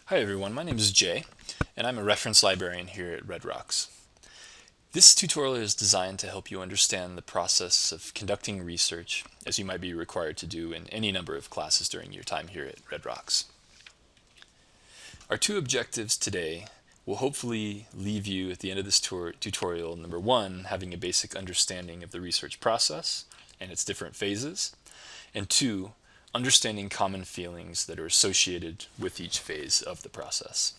Hi everyone, my name is Jay, and I'm a reference librarian here at Red Rocks. This tutorial is designed to help you understand the process of conducting research as you might be required to do in any number of classes during your time here at Red Rocks. Our two objectives today will hopefully leave you at the end of this tutorial, number one, having a basic understanding of the research process and its different phases, and two, understanding common feelings that are associated with each phase of the process.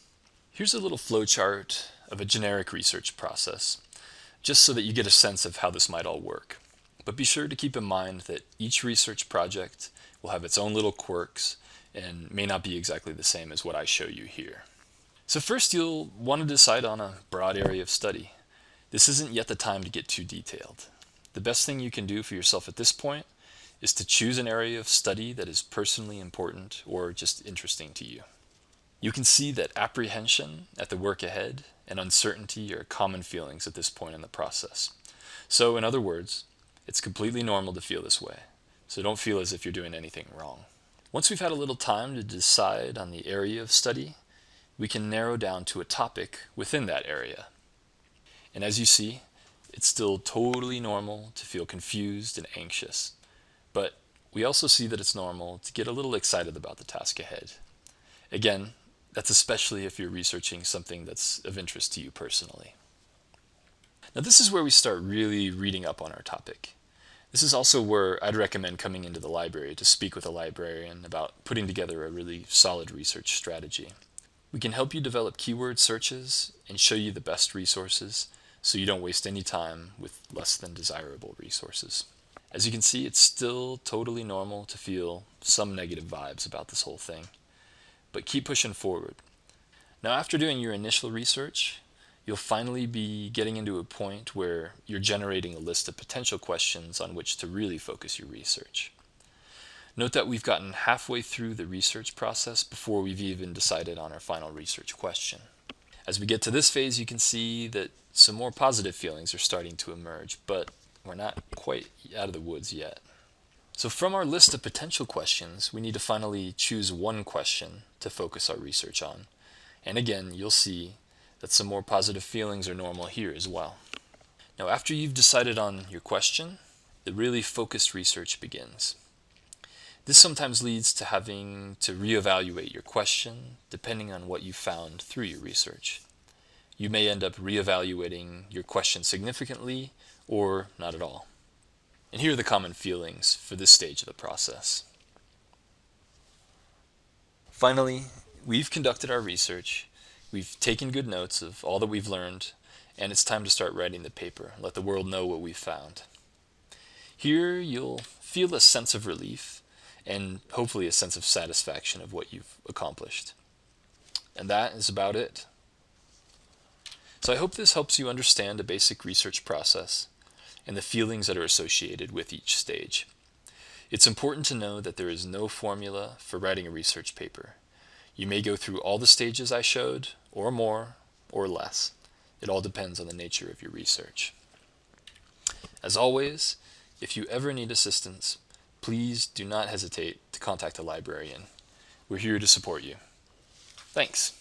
Here's a little flowchart of a generic research process, just so that you get a sense of how this might all work. But be sure to keep in mind that each research project will have its own little quirks and may not be exactly the same as what I show you here. So first you'll want to decide on a broad area of study. This isn't yet the time to get too detailed. The best thing you can do for yourself at this point is to choose an area of study that is personally important or just interesting to you. You can see that apprehension at the work ahead and uncertainty are common feelings at this point in the process. So in other words, it's completely normal to feel this way. So don't feel as if you're doing anything wrong. Once we've had a little time to decide on the area of study, we can narrow down to a topic within that area. And as you see, it's still totally normal to feel confused and anxious. But we also see that it's normal to get a little excited about the task ahead. Again, that's especially if you're researching something that's of interest to you personally. Now this is where we start really reading up on our topic. This is also where I'd recommend coming into the library to speak with a librarian about putting together a really solid research strategy. We can help you develop keyword searches and show you the best resources so you don't waste any time with less than desirable resources. As you can see, it's still totally normal to feel some negative vibes about this whole thing, but keep pushing forward. Now, after doing your initial research, you'll finally be getting into a point where you're generating a list of potential questions on which to really focus your research. Note that we've gotten halfway through the research process before we've even decided on our final research question. As we get to this phase, you can see that some more positive feelings are starting to emerge, but we're not quite out of the woods yet. So from our list of potential questions, we need to finally choose one question to focus our research on. And again, you'll see that some more positive feelings are normal here as well. Now, after you've decided on your question, the really focused research begins. This sometimes leads to having to reevaluate your question depending on what you found through your research. You may end up reevaluating your question significantly or not at all. And here are the common feelings for this stage of the process. Finally, we've conducted our research, we've taken good notes of all that we've learned, and it's time to start writing the paper, let the world know what we've found. Here you'll feel a sense of relief and hopefully a sense of satisfaction of what you've accomplished. And that is about it. So I hope this helps you understand a basic research process and the feelings that are associated with each stage. It's important to know that there is no formula for writing a research paper. You may go through all the stages I showed, or more, or less. It all depends on the nature of your research. As always, if you ever need assistance, please do not hesitate to contact a librarian. We're here to support you. Thanks.